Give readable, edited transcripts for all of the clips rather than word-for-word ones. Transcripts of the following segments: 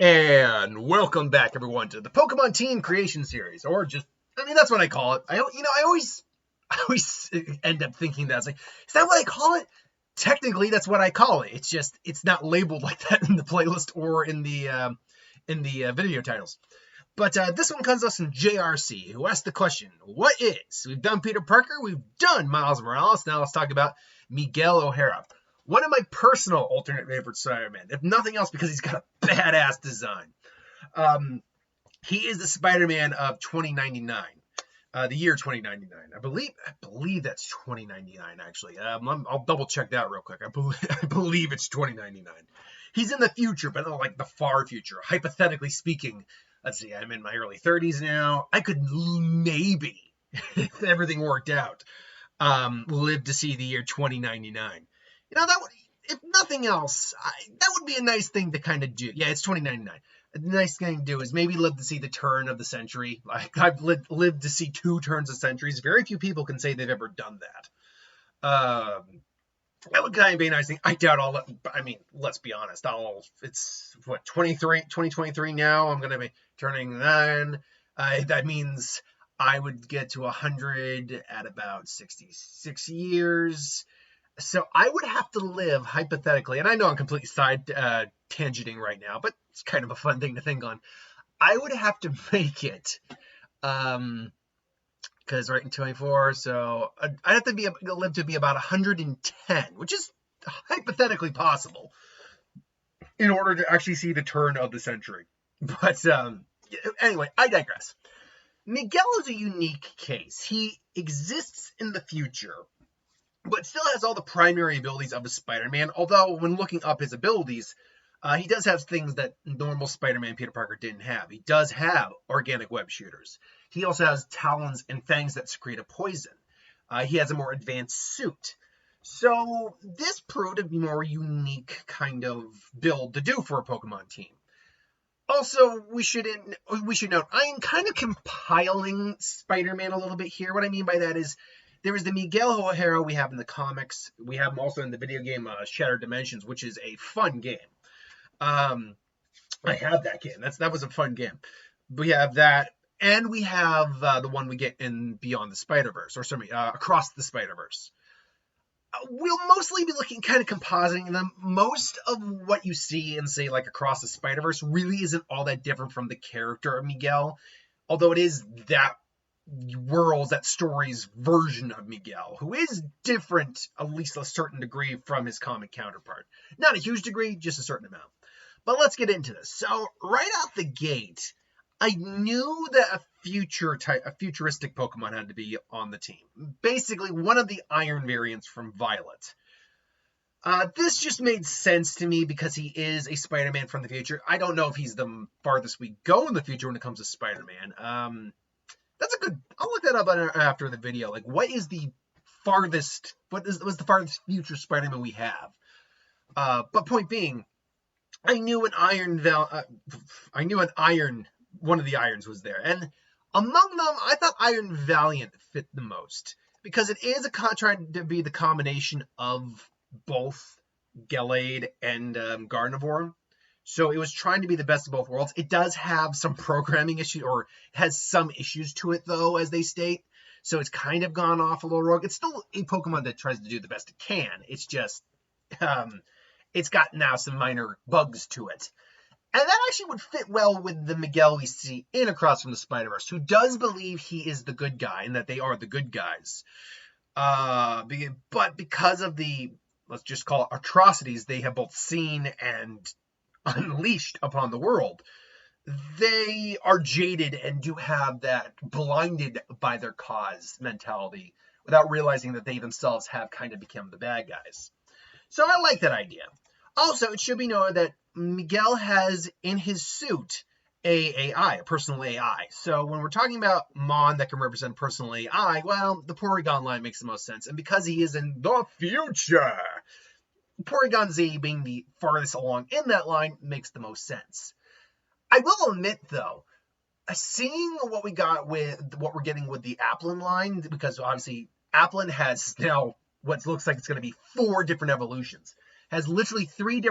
And welcome back, everyone, to the Pokemon Team Creation Series, or just, that's what I call it. I always end up thinking that. It's like, is that what I call it? Technically, that's what I call it. It's just, it's not labeled like that in the playlist or in the video titles. But this one comes to us from JRC, who asked the question, what is? We've done Peter Parker, we've done Miles Morales, now let's talk about Miguel OHara. One of my personal alternate favorite Spider-Man, if nothing else because he's got a badass design. He is the Spider-Man of 2099, the year 2099. I believe that's 2099, actually. I'll double check that real quick. I believe it's 2099. He's in the future, but not like the far future. Hypothetically speaking, let's see, I'm in my early 30s now. I could maybe, if everything worked out, live to see the year 2099. That would, if nothing else, that would be a nice thing to kind of do. Yeah, it's 2099. A nice thing to do is maybe live to see the turn of the century. Like, I've lived to see 2 turns of centuries. Very few people can say they've ever done that. That would kind of be a nice thing. I doubt let's be honest. It's, 2023 now? I'm going to be turning 9. That means I would get to 100 at about 66 years. So I would have to live, hypothetically, and I know I'm completely tangenting right now, but it's kind of a fun thing to think on. I would have to make it, because right in 24, so I'd have to live to be about 110, which is hypothetically possible, in order to actually see the turn of the century. But anyway, I digress. Miguel is a unique case. He exists in the future, but still has all the primary abilities of a Spider-Man, although when looking up his abilities, he does have things that normal Spider-Man Peter Parker didn't have. He does have organic web shooters. He also has talons and fangs that secrete a poison. He has a more advanced suit. So this proved to be a more unique kind of build to do for a Pokemon team. Also, we should note, I am kind of compiling Spider-Man a little bit here. What I mean by that is, there is the Miguel OHara we have in the comics. We have him also in the video game Shattered Dimensions, which is a fun game. I have that game. That was a fun game. We have that, and we have the one we get in Beyond the Spider-Verse, Across the Spider-Verse. We'll mostly be looking, kind of compositing them. Most of what you see in, say, like Across the Spider-Verse really isn't all that different from the character of Miguel, although it is that story's version of Miguel, who is different, at least a certain degree, from his comic counterpart. Not a huge degree, just a certain amount. But let's get into this. So, right out the gate, I knew that a futuristic Pokemon had to be on the team. Basically, one of the Iron variants from Violet. This just made sense to me because he is a Spider-Man from the future. I don't know if he's the farthest we go in the future when it comes to Spider-Man. That's a good, I'll look that up after the video. Like, what was the farthest future Spider-Man we have? But point being, I knew one of the Irons was there. And among them, I thought Iron Valiant fit the most. Because it is trying to be the combination of both Gallade and Gardevoir. So it was trying to be the best of both worlds. It does have some programming issues, or has some issues to it, though, as they state. So it's kind of gone off a little rogue. It's still a Pokemon that tries to do the best it can. It's just, it's got now some minor bugs to it. And that actually would fit well with the Miguel we see in Across from the Spider-Verse, who does believe he is the good guy and that they are the good guys. But because of the, let's just call it atrocities they have both seen and unleashed upon the world, they are jaded and do have that blinded by their cause mentality without realizing that they themselves have kind of become the bad guys. So I like that idea. Also, it should be noted that Miguel has in his suit a personal AI. So when we're talking about Mon that can represent personal AI, well, the Porygon line makes the most sense. And because he is in the future, Porygon Z being the farthest along in that line makes the most sense. I will admit, though, seeing what we're getting with the Applin line, because obviously Applin has now what looks like it's going to be 4 different evolutions, has literally 3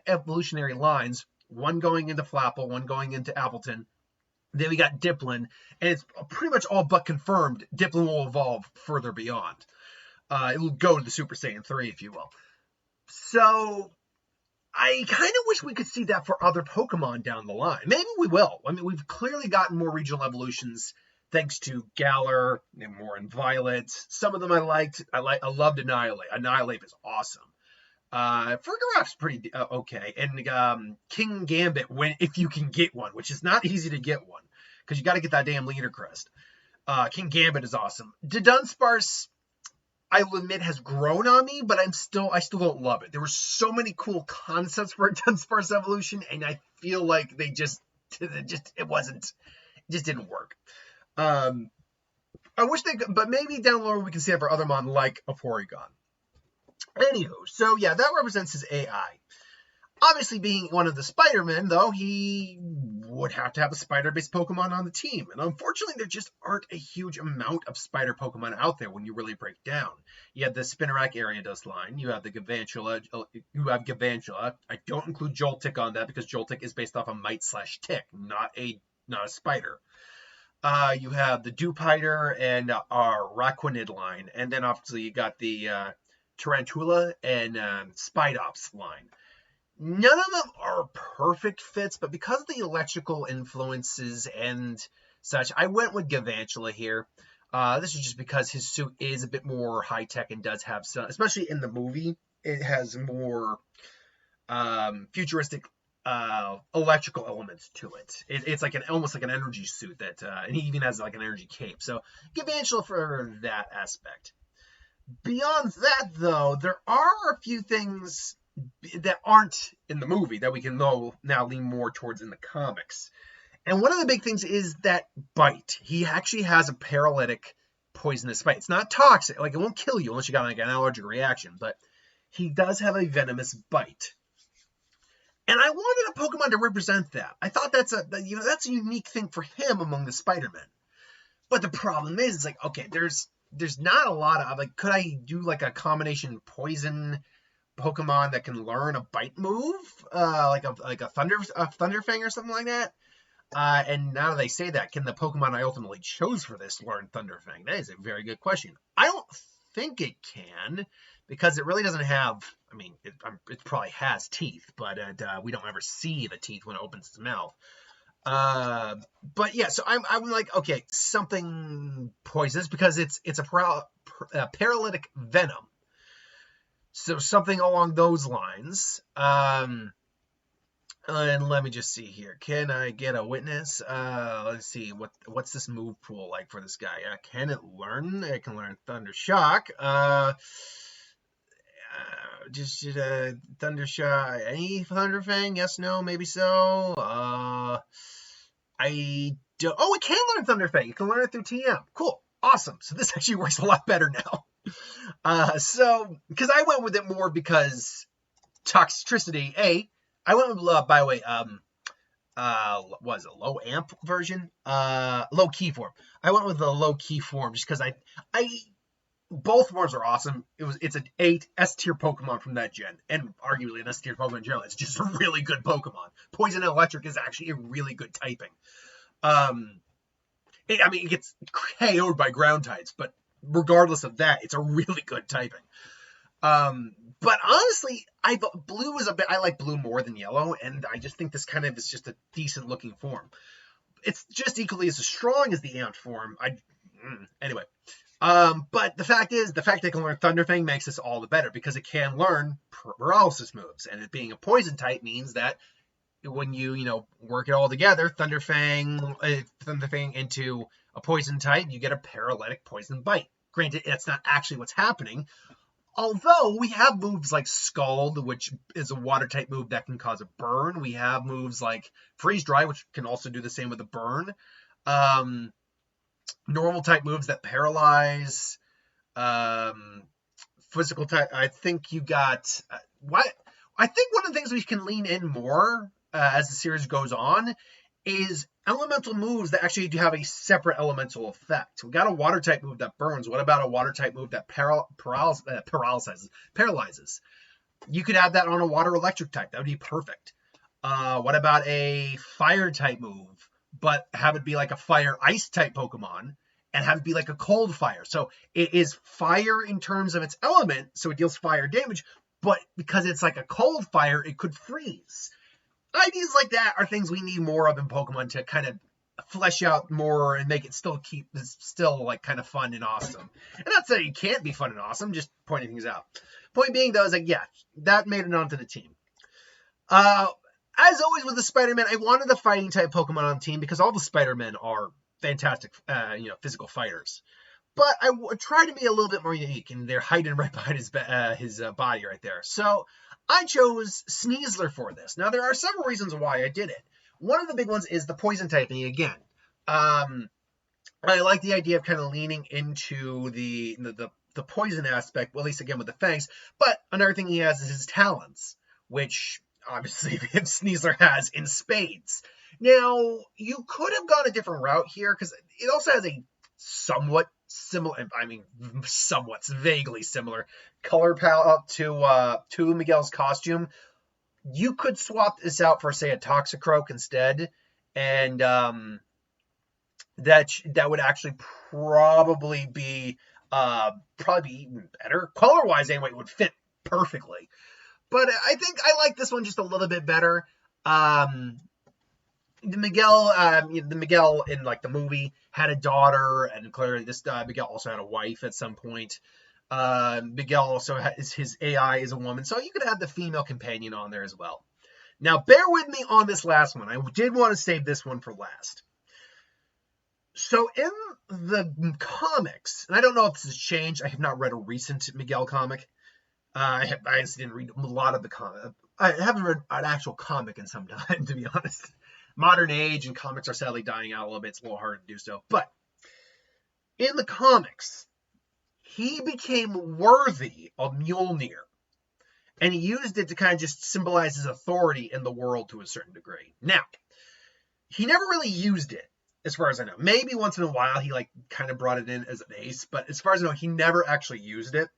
evolutionary lines, one going into Flapple, one going into Appleton. Then we got Dipplin, and it's pretty much all but confirmed Dipplin will evolve further beyond. It will go to the Super Saiyan 3, if you will. So I kind of wish we could see that for other Pokemon down the line. Maybe we will. I mean, we've clearly gotten more regional evolutions thanks to Galar and more in Violet. Some of them I liked. I loved Annihilate. Annihilate is awesome. Fergarof's pretty okay. And King Gambit, if you can get one, which is not easy to get one, because you got to get that damn leader crest. King Gambit is awesome. Dunsparce, I will admit, has grown on me, but I still don't love it. There were so many cool concepts for a Dunsparce evolution, and I feel like it just didn't work. I wish they could, but maybe down the road we can see it for other mon like a Porygon. Anywho, so yeah, that represents his AI. Obviously, being one of the Spider-Men, though, he would have to have a spider-based Pokemon on the team. And unfortunately, there just aren't a huge amount of spider Pokemon out there when you really break down. You have the Spinarak Ariados line. You have the Galvantula. You have Galvantula. I don't include Joltik on that because Joltik is based off a Mite/Tick, not a spider. You have the Dewpider and our Raquanid line. And then obviously you got the Tarantula and Spidops line. None of them are perfect fits, but because of the electrical influences and such, I went with Galvantula here. This is just because his suit is a bit more high-tech and does have some, especially in the movie, it has more futuristic electrical elements to it. It's like almost like an energy suit that, and he even has like an energy cape. So Galvantula for that aspect. Beyond that, though, there are a few things that aren't in the movie that we can now lean more towards in the comics. And one of the big things is that bite. He actually has a paralytic poisonous bite. It's not toxic, like it won't kill you unless you got like an allergic reaction, but he does have a venomous bite. And I wanted a Pokemon to represent that. I thought that's a unique thing for him among the Spider-Men. But the problem is, it's like, okay, there's not a lot of, like, could I do like a combination poison Pokemon that can learn a bite move, like a Thunderfang or something like that? And now that they say that, can the Pokemon I ultimately chose for this learn Thunderfang? That is a very good question. I don't think it can, because it really doesn't have, I mean, it probably has teeth, but we don't ever see the teeth when it opens its mouth. But yeah, so I'm like, okay, something poisonous, because it's a paralytic venom. So something along those lines. And let me just see here. Can I get a witness? Let's see. What's this move pool like for this guy? Can it learn? It can learn Thunder Shock. Thunder Shock. Any Thunderfang? Yes, no, maybe so. I don't. Oh, it can learn Thunderfang. It can learn it through TM. Cool. Awesome. So this actually works a lot better now. So, because I went with it more because toxicity, I went with, by the way, was it low amp version? Low key form. I went with the low key form just because both forms are awesome. It's an 8 S tier Pokemon from that gen, and arguably an S tier Pokemon in general. It's just a really good Pokemon. Poison and Electric is actually a really good typing. It gets KO'd by ground types, but regardless of that, it's a really good typing. But honestly, I like blue more than yellow, and I just think this kind of is just a decent looking form. It's just equally as strong as the amped form. Anyway. But the fact it can learn Thunderfang makes this all the better, because it can learn paralysis moves, and it being a poison type means that when you work it all together, Thunderfang into a poison type, you get a paralytic poison bite. Granted, that's not actually what's happening, although we have moves like Scald, which is a water type move that can cause a burn. We have moves like Freeze Dry, which can also do the same with a burn. Normal type moves that paralyze. Physical type. I think you got I think one of the things we can lean in more as the series goes on is elemental moves that actually do have a separate elemental effect. We got a water type move that burns. What about a water type move that paralyzes? You could add that on a water electric type. That would be perfect. What about a fire type move, but have it be like a fire ice type Pokemon, and have it be like a cold fire? So it is fire in terms of its element, so it deals fire damage, but because it's like a cold fire, it could freeze. Ideas like that are things we need more of in Pokemon to kind of flesh out more and make it still like kind of fun and awesome. And not saying it can't be fun and awesome, just pointing things out. Point being though is like, yeah, that made it onto the team. As always with the Spider-Man, I wanted the fighting type Pokemon on the team because all the Spider-Men are fantastic, physical fighters. But I tried to be a little bit more unique, and they're hiding right behind his body right there. So I chose Sneasler for this. Now, there are several reasons why I did it. One of the big ones is the poison typing again. I like the idea of kind of leaning into the poison aspect, well, at least again with the fangs. But another thing he has is his talons, which obviously Sneasler has in spades. Now, you could have gone a different route here because it also has a somewhat similar, somewhat vaguely similar color palette to Miguel's costume. You could swap this out for, say, a Toxicroak instead, and that would actually probably be even better. Color-wise, anyway, it would fit perfectly. But I think I like this one just a little bit better. The Miguel in like the movie had a daughter, and clearly this Miguel also had a wife at some point. Miguel also his AI is a woman, so you could have the female companion on there as well. Now, bear with me on this last one. I did want to save this one for last. So in the comics, and I don't know if this has changed. I have not read a recent Miguel comic. I didn't read a lot of the comic. I haven't read an actual comic in some time, to be honest. Modern age and comics are sadly dying out a little bit. It's a little hard to do so. But in the comics, he became worthy of Mjolnir. And he used it to kind of just symbolize his authority in the world to a certain degree. Now, he never really used it, as far as I know. Maybe once in a while he like kind of brought it in as an ace. But as far as I know, he never actually used it.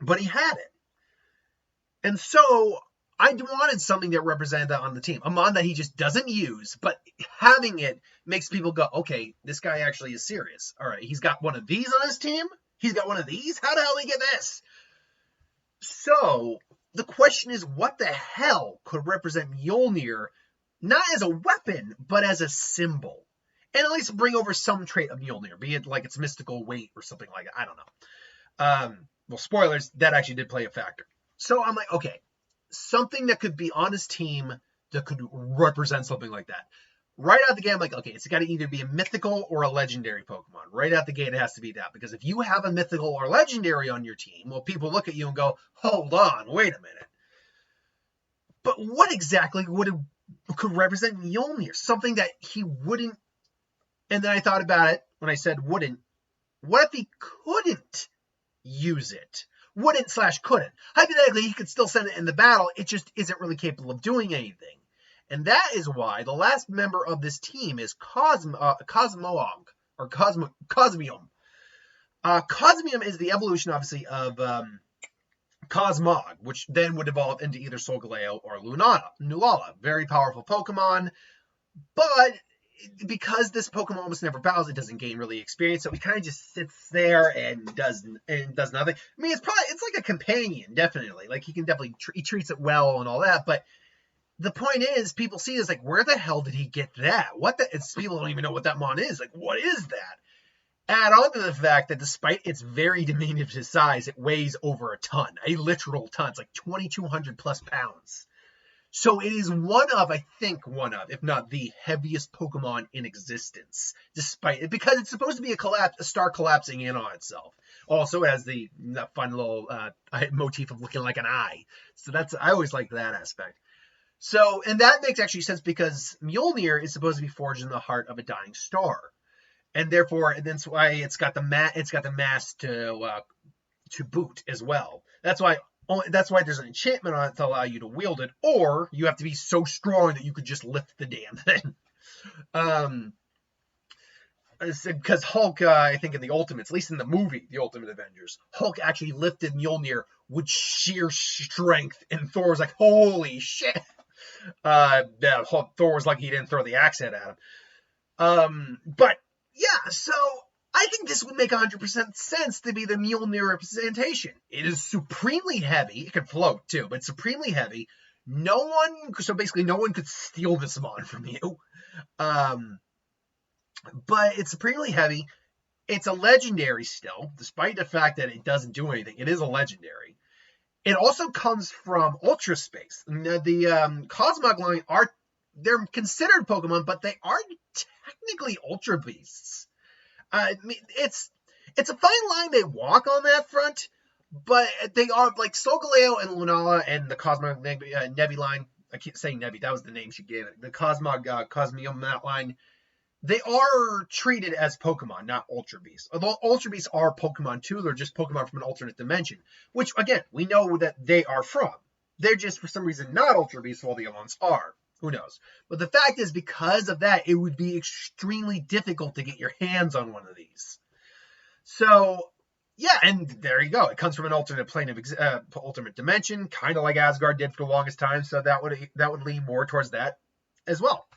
But he had it. And so I wanted something that represented that on the team. A mon that he just doesn't use, but having it makes people go, okay, this guy actually is serious. All right, he's got one of these on his team? He's got one of these? How the hell did he get this? So the question is, what the hell could represent Mjolnir, not as a weapon, but as a symbol? And at least bring over some trait of Mjolnir, be it like its mystical weight or something like that. I don't know. Well, spoilers, that actually did play a factor. So I'm like, okay, something that could be on his team that could represent something like that. Right out the gate, I'm like, okay, it's got to either be a mythical or a legendary Pokemon. Right out the gate, it has to be that. Because if you have a mythical or legendary on your team, well, people look at you and go, hold on, wait a minute. But what exactly could represent Mjolnir? Something that he wouldn't, and then I thought about it when I said wouldn't. What if he couldn't use it? Wouldn't/couldn't. Hypothetically, he could still send it in the battle. It just isn't really capable of doing anything. And that is why the last member of this team is Cosmium. Cosmium is the evolution, obviously, of Cosmog, which then would evolve into either Solgaleo or Lunala. Very powerful Pokemon, but because this Pokemon almost never battles, it doesn't gain really experience, so he kind of just sits there and does nothing. I mean, it's like a companion, definitely. Like he can definitely he treats it well and all that. But the point is, people see this like, where the hell did he get that? People don't even know what that mon is. Like, what is that? Add on to the fact that despite its very diminutive size, it weighs over a ton, a literal ton. It's like 2,200 plus pounds. So it is one of, if not the heaviest Pokemon in existence, because it's supposed to be a star collapsing in on itself. Also has the fun little motif of looking like an eye. So I always like that aspect. So, and that makes actually sense because Mjolnir is supposed to be forged in the heart of a dying star. And therefore, and that's why it's got the mass to boot as well. That's why there's an enchantment on it to allow you to wield it, or you have to be so strong that you could just lift the damn thing. Because Hulk, I think in the Ultimates, at least in the movie, The Ultimate Avengers, Hulk actually lifted Mjolnir with sheer strength, and Thor was like, holy shit. Thor was lucky he didn't throw the axe head at him. But yeah, so I think this would make 100% sense to be the Mjolnir representation. It is supremely heavy. It can float too, but supremely heavy. So basically no one could steal this mod from you. But it's supremely heavy. It's a legendary still, despite the fact that it doesn't do anything. It is a legendary. It also comes from Ultra Space. The Cosmog line they're considered Pokemon, but they are technically Ultra Beasts. I mean, it's a fine line they walk on that front, but they are like Solgaleo and Lunala and the Cosmog Nebi line. I keep saying Nebi, that was the name she gave it. The Cosmog Cosmium line. They are treated as Pokemon, not Ultra Beasts. Although Ultra Beasts are Pokemon too, they're just Pokemon from an alternate dimension, which again we know that they are from. They're just for some reason not Ultra Beasts, while the other ones are. Who knows? But the fact is, because of that, it would be extremely difficult to get your hands on one of these. So, yeah, and there you go. It comes from an alternate plane of ultimate dimension, kind of like Asgard did for the longest time. So that would lean more towards that as well.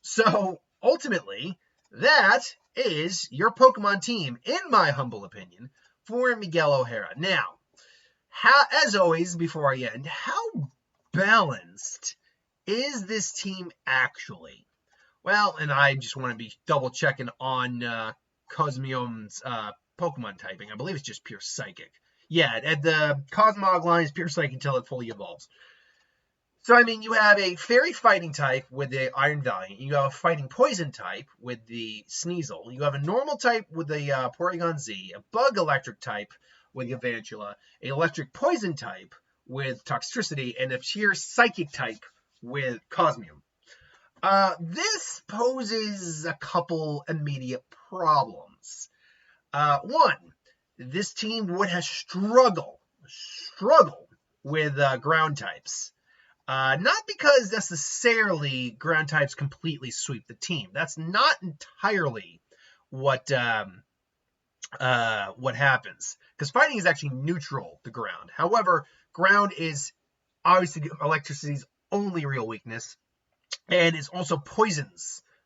So ultimately, that is your Pokemon team, in my humble opinion, for Miguel OHara. Now, as always, before I end, how balanced is this team actually? Well, and I just want to be double checking on Cosmium's Pokemon typing. I believe it's just pure Psychic. Yeah, the Cosmog line is pure Psychic until it fully evolves. So, I mean, you have a Fairy Fighting type with the Iron Valiant. You have a Fighting Poison type with the Sneasel. You have a Normal type with the Porygon Z. A Bug Electric type with the Evangela. An Electric Poison type with Toxtricity. And a sheer Psychic type with Cosmium. This poses a couple immediate problems. One, this team would have struggled with ground types. Not because necessarily ground types completely sweep the team. That's not entirely what happens. Because fighting is actually neutral to ground. However, ground is obviously electricity's only real weakness, and it's also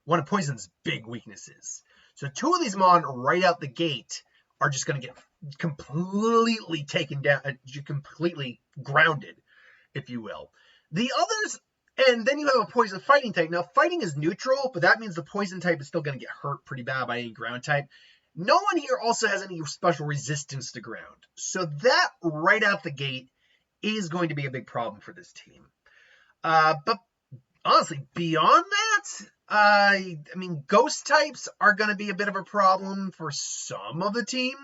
one of Poison's big weaknesses. So two of these Mon right out the gate are just going to get completely taken down, completely grounded, if you will. The others, and then you have a Poison Fighting type. Now, fighting is neutral, but that means the Poison type is still going to get hurt pretty bad by any ground type. No one here also has any special resistance to ground. So that right out the gate is going to be a big problem for this team. But honestly, beyond that, I mean, ghost types are going to be a bit of a problem for some of the team,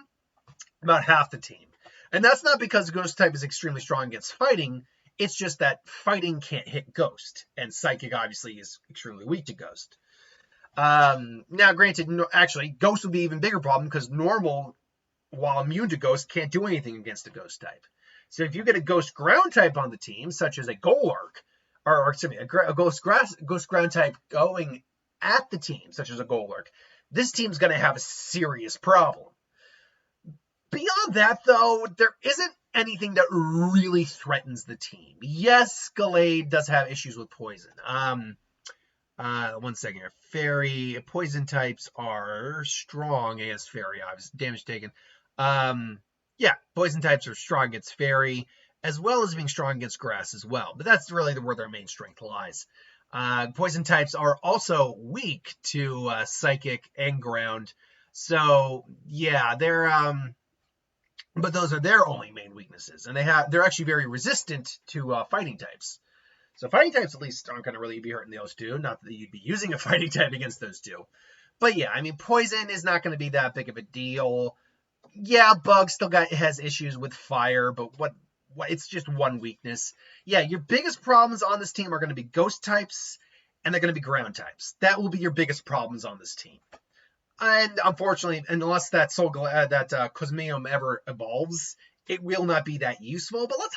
about half the team. And that's not because ghost type is extremely strong against fighting. It's just that fighting can't hit ghost, and psychic obviously is extremely weak to ghost. Now, granted, actually, ghost would be an even bigger problem because normal, while immune to ghost, can't do anything against a ghost type. So if you get a ghost ground type on the team, such as a Golurk, or excuse me, a ghost ground type going at the team, such as a Golurk, this team's going to have a serious problem. Beyond that, though, there isn't anything that really threatens the team. Yes, Gallade does have issues with poison. 1 second here. Fairy, poison types are strong against Fairy, obviously. Damage taken. Yeah, poison types are strong against Fairy, as well as being strong against Grass as well. But that's really where their main strength lies. Poison types are also weak to Psychic and Ground. So, yeah, but those are their only main weaknesses. And they're actually very resistant to fighting types. So fighting types at least aren't going to really be hurting those two. Not that you'd be using a fighting type against those two. But yeah, I mean, poison is not going to be that big of a deal. Yeah, Bug still has issues with fire, but what it's just one weakness. Yeah, your biggest problems on this team are going to be ghost types, and they're going to be ground types. That will be your biggest problems on this team. And unfortunately, unless that Cosmium ever evolves, it will not be that useful. But let's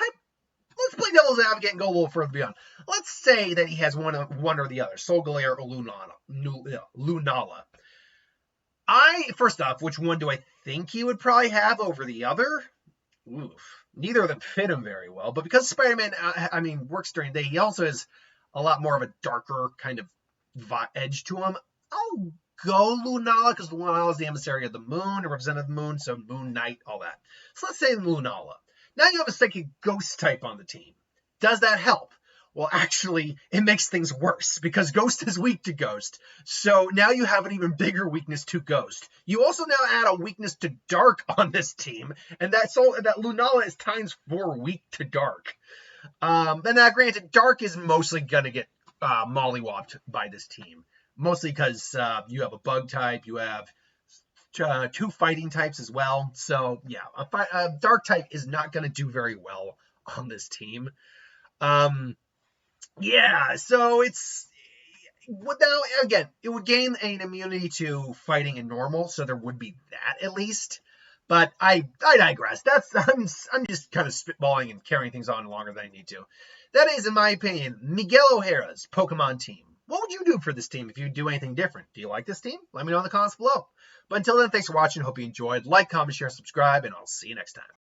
play devil's advocate and go a little further beyond. Let's say that he has one or the other, Solgaleo or Lunala. First off, which one do I think he would probably have over the other? Oof. Neither of them fit him very well. But because Spider-Man, works during the day, he also has a lot more of a darker kind of edge to him. I'll go Lunala because Lunala is the emissary of the moon, a representative of the moon, so Moon Knight, all that. So let's say Lunala. Now you have a psychic ghost type on the team. Does that help? Well, actually, it makes things worse because Ghost is weak to Ghost. So now you have an even bigger weakness to Ghost. You also now add a weakness to Dark on this team, and that Lunala is ×4 weak to Dark. And now, granted, Dark is mostly going to get mollywopped by this team. Mostly because you have a bug type, you have 2 fighting types as well. So, yeah, a Dark type is not going to do very well on this team. Yeah, so now, again, it would gain an immunity to fighting in normal, so there would be that at least. But I digress. I'm just kind of spitballing and carrying things on longer than I need to. That is, in my opinion, Miguel OHara's Pokemon team. What would you do for this team if you do anything different? Do you like this team? Let me know in the comments below. But until then, thanks for watching. Hope you enjoyed. Like, comment, share, subscribe, and I'll see you next time.